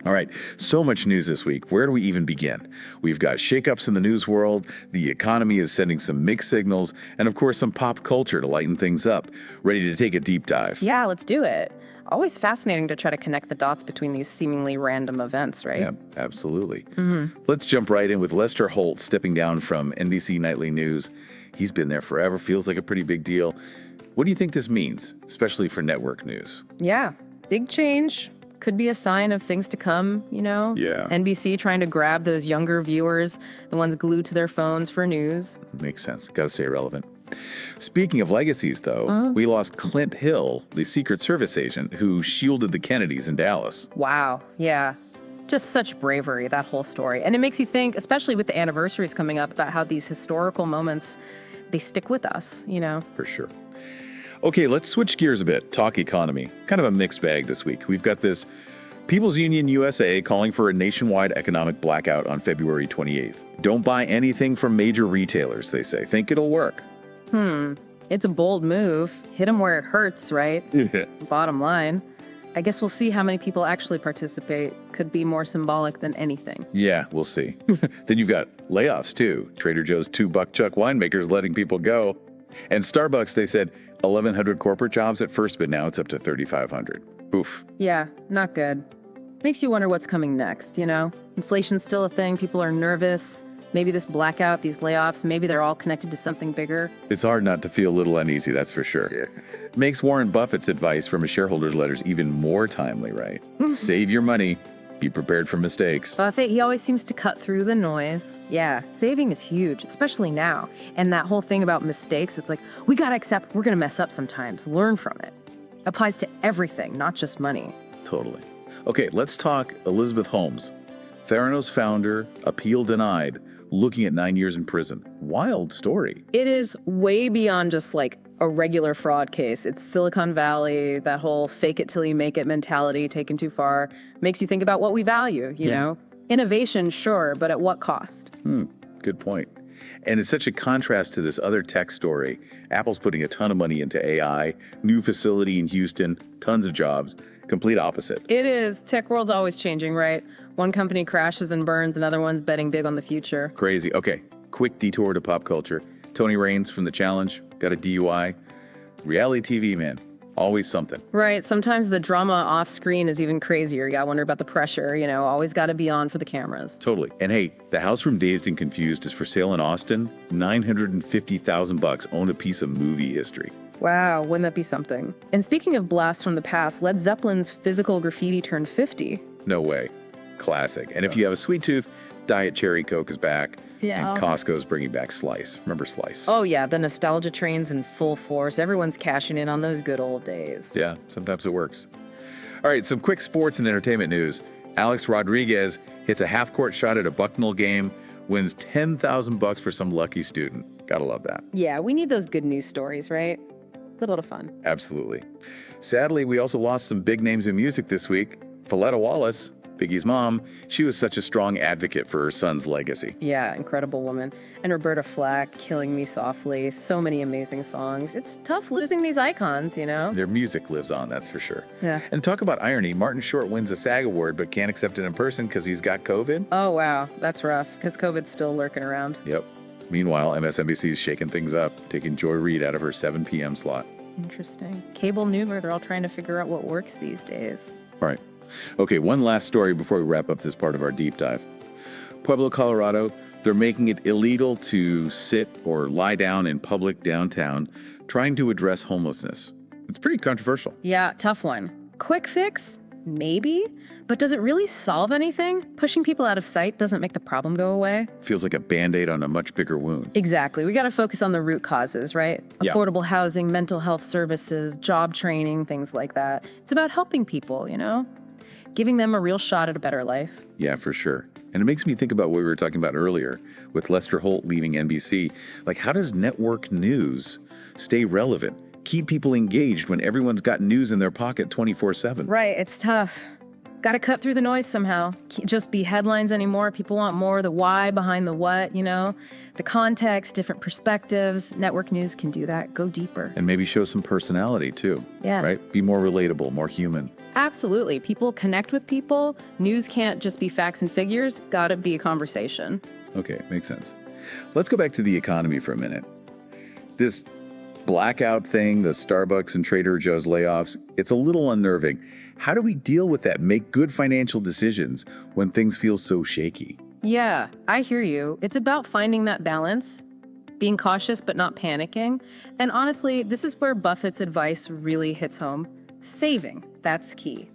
All right, so much news this week. Where do we even begin? We've got shakeups in the news world, the economy is sending some mixed signals, and of course some pop culture to lighten things up. Ready to take a deep dive? Yeah, let's do it. Always fascinating to try to connect the dots between these seemingly random events, right? Yeah, absolutely. Let's jump right in with Lester Holt stepping down from NBC Nightly News. He's been there forever, feels like a pretty big deal. What do you think this means, especially for network news? Yeah, big change. Could be a sign of things to come, you know? Yeah. NBC trying to grab those younger viewers, the ones glued to their phones for news. Makes sense. Got to stay relevant. Speaking of legacies, though, we lost Clint Hill, the Secret Service agent who shielded the Kennedys in Dallas. Wow, yeah. Just such bravery, that whole story. And it makes you think, especially with the anniversaries coming up, about how these historical moments, they stick with us, you know? For sure. Okay, let's switch gears a bit. Talk economy. Kind of a mixed bag this week. We've got this People's Union USA calling for a nationwide economic blackout on February 28th. Don't buy anything from major retailers, they say. Think it'll work. It's a bold move. Hit them where it hurts, right? Bottom line. I guess we'll see how many people actually participate. Could be more symbolic than anything. Yeah, we'll see. Then you've got layoffs, too. Trader Joe's 2 buck chuck winemakers letting people go. And Starbucks, they said 1,100 corporate jobs at first, but now it's up to 3,500. Oof. Yeah, not good. Makes you wonder what's coming next, you know? Inflation's still a thing. People are nervous. Maybe this blackout, these layoffs, maybe they're all connected to something bigger. It's hard not to feel a little uneasy, that's for sure. Makes Warren Buffett's advice from his shareholders' letters even more timely, right? Save your money. Be prepared for mistakes. Buffett, he always seems to cut through the noise. Yeah, saving is huge, especially now. And that whole thing about mistakes, it's like, we gotta accept we're gonna mess up sometimes. Learn from it. Applies to everything, not just money. Totally. Okay, let's talk Elizabeth Holmes. Theranos founder, appeal denied, looking at 9 years in prison. Wild story. It is way beyond just like a regular fraud case. It's Silicon Valley, that whole fake it till you make it mentality taken too far. Makes you think about what we value, you know? Innovation, sure, but at what cost? Good point. And it's such a contrast to this other tech story. Apple's putting a ton of money into AI, new facility in Houston, tons of jobs. Complete opposite. It is. Tech world's always changing, right? One company crashes and burns, another one's betting big on the future. Crazy. Okay, quick detour to pop culture. Tony Raines from The Challenge got a DUI. Reality TV, man. Always something. Right. Sometimes the drama off screen is even crazier. You gotta wonder about the pressure, you know, always gotta be on for the cameras. Totally. And hey, the house from Dazed and Confused is for sale in Austin. $950,000. Own a piece of movie history. Wow, wouldn't that be something? And speaking of blasts from the past, Led Zeppelin's Physical Graffiti turned 50. No way. Classic. And if you have a sweet tooth, Diet Cherry Coke is back. Yeah. And Costco's bringing back Slice. Remember Slice? Oh yeah, the nostalgia train's in full force. Everyone's cashing in on those good old days. Yeah, sometimes it works. All right, some quick sports and entertainment news. Alex Rodriguez hits a half-court shot at a Bucknell game, wins $10,000 for some lucky student. Gotta love that. Yeah, we need those good news stories, right? A little bit of fun. Absolutely. Sadly, we also lost some big names in music this week. Folletta Wallace, Biggie's mom, she was such a strong advocate for her son's legacy. Yeah, incredible woman. And Roberta Flack, Killing Me Softly, so many amazing songs. It's tough losing these icons, you know? Their music lives on, that's for sure. Yeah. And talk about irony, Martin Short wins a SAG award but can't accept it in person because he's got COVID. Oh, wow, that's rough, because COVID's still lurking around. Yep. Meanwhile, MSNBC's shaking things up, taking Joy Reid out of her 7 p.m. slot. Interesting. Cable news, they're all trying to figure out what works these days. All right. Okay, one last story before we wrap up this part of our deep dive. Pueblo, Colorado, they're making it illegal to sit or lie down in public downtown, trying to address homelessness. It's pretty controversial. Yeah, tough one. Quick fix? Maybe. But does it really solve anything? Pushing people out of sight doesn't make the problem go away. Feels like a Band-Aid on a much bigger wound. Exactly. We got to focus on the root causes, right? Yeah. Affordable housing, mental health services, job training, things like that. It's about helping people, you know? Giving them a real shot at a better life. Yeah, for sure. And it makes me think about what we were talking about earlier with Lester Holt leaving NBC. Like, how does network news stay relevant? Keep people engaged when everyone's got news in their pocket 24/7. Right, it's tough. Got to cut through the noise somehow. Can't just be headlines anymore. People want more, the why behind the what, the context, different perspectives. Network news can do that. Go deeper. And maybe show some personality too. Yeah. Right? Be more relatable, more human. Absolutely. People connect with people. News can't just be facts and figures. Got to be a conversation. Okay, makes sense. Let's go back to the economy for a minute. This blackout thing, the Starbucks and Trader Joe's layoffs, it's a little unnerving. How do we deal with that? Make good financial decisions when things feel so shaky? Yeah, I hear you. It's about finding that balance, being cautious but not panicking. And honestly, this is where Buffett's advice really hits home. Saving, that's key.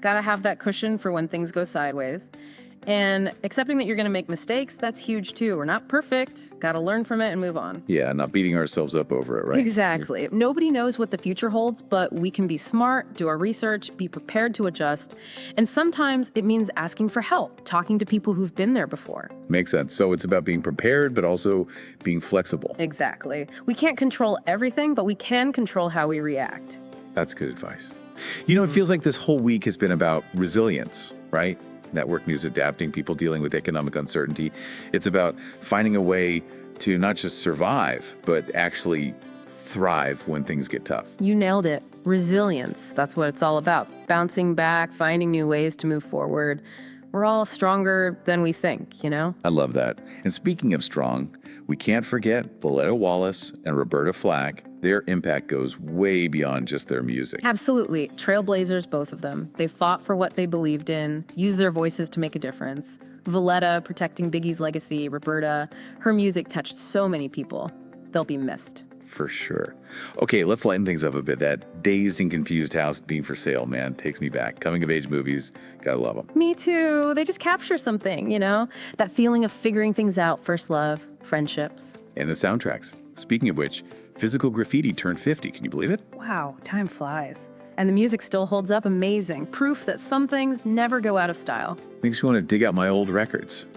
Gotta have that cushion for when things go sideways. And accepting that you're gonna make mistakes, that's huge too. We're not perfect. Gotta learn from it and move on. Yeah, not beating ourselves up over it, right? Exactly. Nobody knows what the future holds, but we can be smart, do our research, be prepared to adjust. And sometimes it means asking for help, talking to people who've been there before. Makes sense. So it's about being prepared, but also being flexible. Exactly. We can't control everything, but we can control how we react. That's good advice. It feels like this whole week has been about resilience, right? Network news adapting, people dealing with economic uncertainty. It's about finding a way to not just survive, but actually thrive when things get tough. You nailed it. Resilience. That's what it's all about. Bouncing back, finding new ways to move forward. We're all stronger than we think, I love that. And speaking of strong, we can't forget Voletta Wallace and Roberta Flack. Their impact goes way beyond just their music. Absolutely. Trailblazers, both of them. They fought for what they believed in, used their voices to make a difference. Voletta protecting Biggie's legacy, Roberta, her music touched so many people. They'll be missed. For sure. Okay, let's lighten things up a bit. That Dazed and Confused house being for sale, man, takes me back. Coming of age movies, gotta love them. Me too. They just capture something, That feeling of figuring things out, first love, friendships. And the soundtracks. Speaking of which, Physical Graffiti turned 50. Can you believe it? Wow, time flies. And the music still holds up amazing. Proof that some things never go out of style. Makes me want to dig out my old records.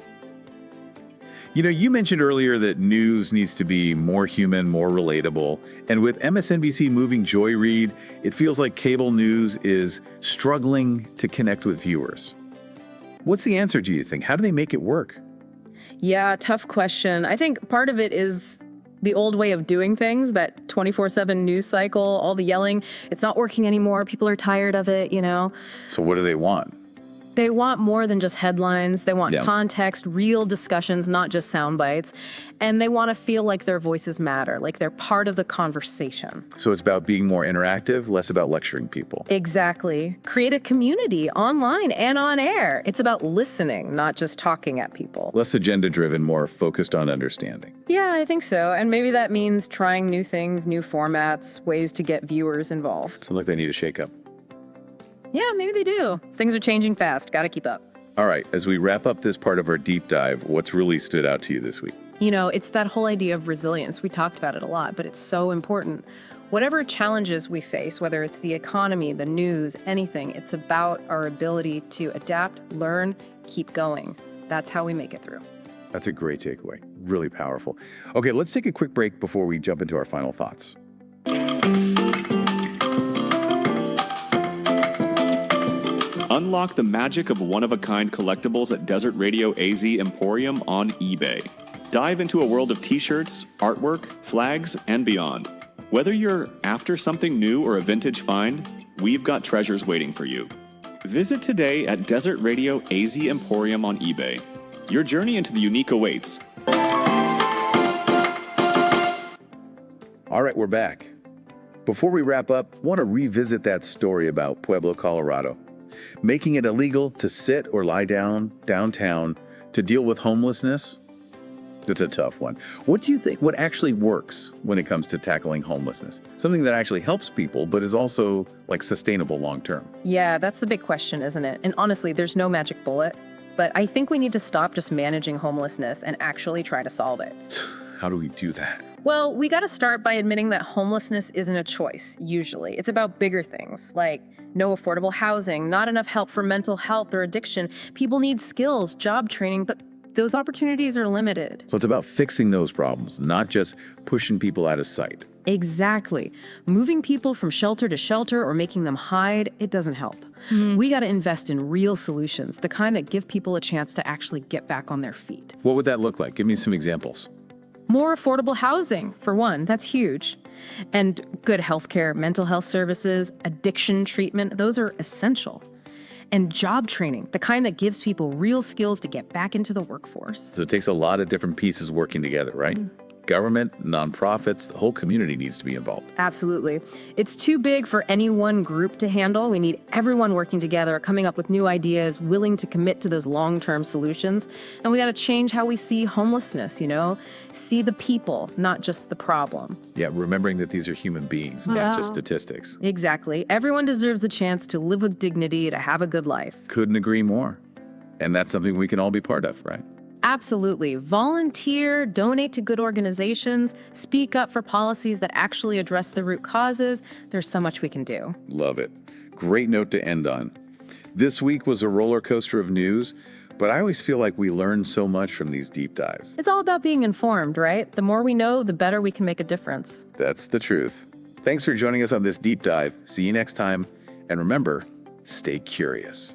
You mentioned earlier that news needs to be more human, more relatable. And with MSNBC moving Joy Reid, it feels like cable news is struggling to connect with viewers. What's the answer, do you think? How do they make it work? Yeah, tough question. I think part of it is the old way of doing things, that 24/7 news cycle, all the yelling. It's not working anymore. People are tired of it, So what do they want? They want more than just headlines. They want Yeah. context, real discussions, not just sound bites. And they want to feel like their voices matter, like they're part of the conversation. So it's about being more interactive, less about lecturing people. Exactly. Create a community online and on air. It's about listening, not just talking at people. Less agenda-driven, more focused on understanding. Yeah, I think so. And maybe that means trying new things, new formats, ways to get viewers involved. Sounds like they need a shake-up. Yeah, maybe they do. Things are changing fast. Got to keep up. All right, as we wrap up this part of our deep dive, what's really stood out to you this week? It's that whole idea of resilience. We talked about it a lot, but it's so important. Whatever challenges we face, whether it's the economy, the news, anything, it's about our ability to adapt, learn, keep going. That's how we make it through. That's a great takeaway. Really powerful. Okay, let's take a quick break before we jump into our final thoughts. Unlock the magic of one-of-a-kind collectibles at Desert Radio AZ Emporium on eBay. Dive into a world of t-shirts, artwork, flags, and beyond. Whether you're after something new or a vintage find, we've got treasures waiting for you. Visit today at Desert Radio AZ Emporium on eBay. Your journey into the unique awaits. All right, we're back. Before we wrap up, I want to revisit that story about Pueblo, Colorado. Making it illegal to sit or lie down downtown to deal with homelessness? That's a tough one. What do you think, what actually works when it comes to tackling homelessness? Something that actually helps people, but is also sustainable long term. Yeah, that's the big question, isn't it? And honestly, there's no magic bullet. But I think we need to stop just managing homelessness and actually try to solve it. How do we do that? Well, we got to start by admitting that homelessness isn't a choice, usually. It's about bigger things, like no affordable housing, not enough help for mental health or addiction. People need skills, job training, but those opportunities are limited. So it's about fixing those problems, not just pushing people out of sight. Exactly. Moving people from shelter to shelter or making them hide, it doesn't help. We got to invest in real solutions, the kind that give people a chance to actually get back on their feet. What would that look like? Give me some examples. More affordable housing, for one, that's huge. And good healthcare, mental health services, addiction treatment, those are essential. And job training, the kind that gives people real skills to get back into the workforce. So it takes a lot of different pieces working together, right? Government, nonprofits, the whole community needs to be involved. Absolutely. It's too big for any one group to handle. We need everyone working together, coming up with new ideas, willing to commit to those long-term solutions. And we got to change how we see homelessness, see the people, not just the problem. Yeah, remembering that these are human beings, not just statistics. Exactly. Everyone deserves a chance to live with dignity, to have a good life. Couldn't agree more. And that's something we can all be part of, right? Absolutely. Volunteer, donate to good organizations, speak up for policies that actually address the root causes. There's so much we can do. Love it. Great note to end on. This week was a roller coaster of news, but I always feel like we learn so much from these deep dives. It's all about being informed, right? The more we know, the better we can make a difference. That's the truth. Thanks for joining us on this deep dive. See you next time. And remember, stay curious.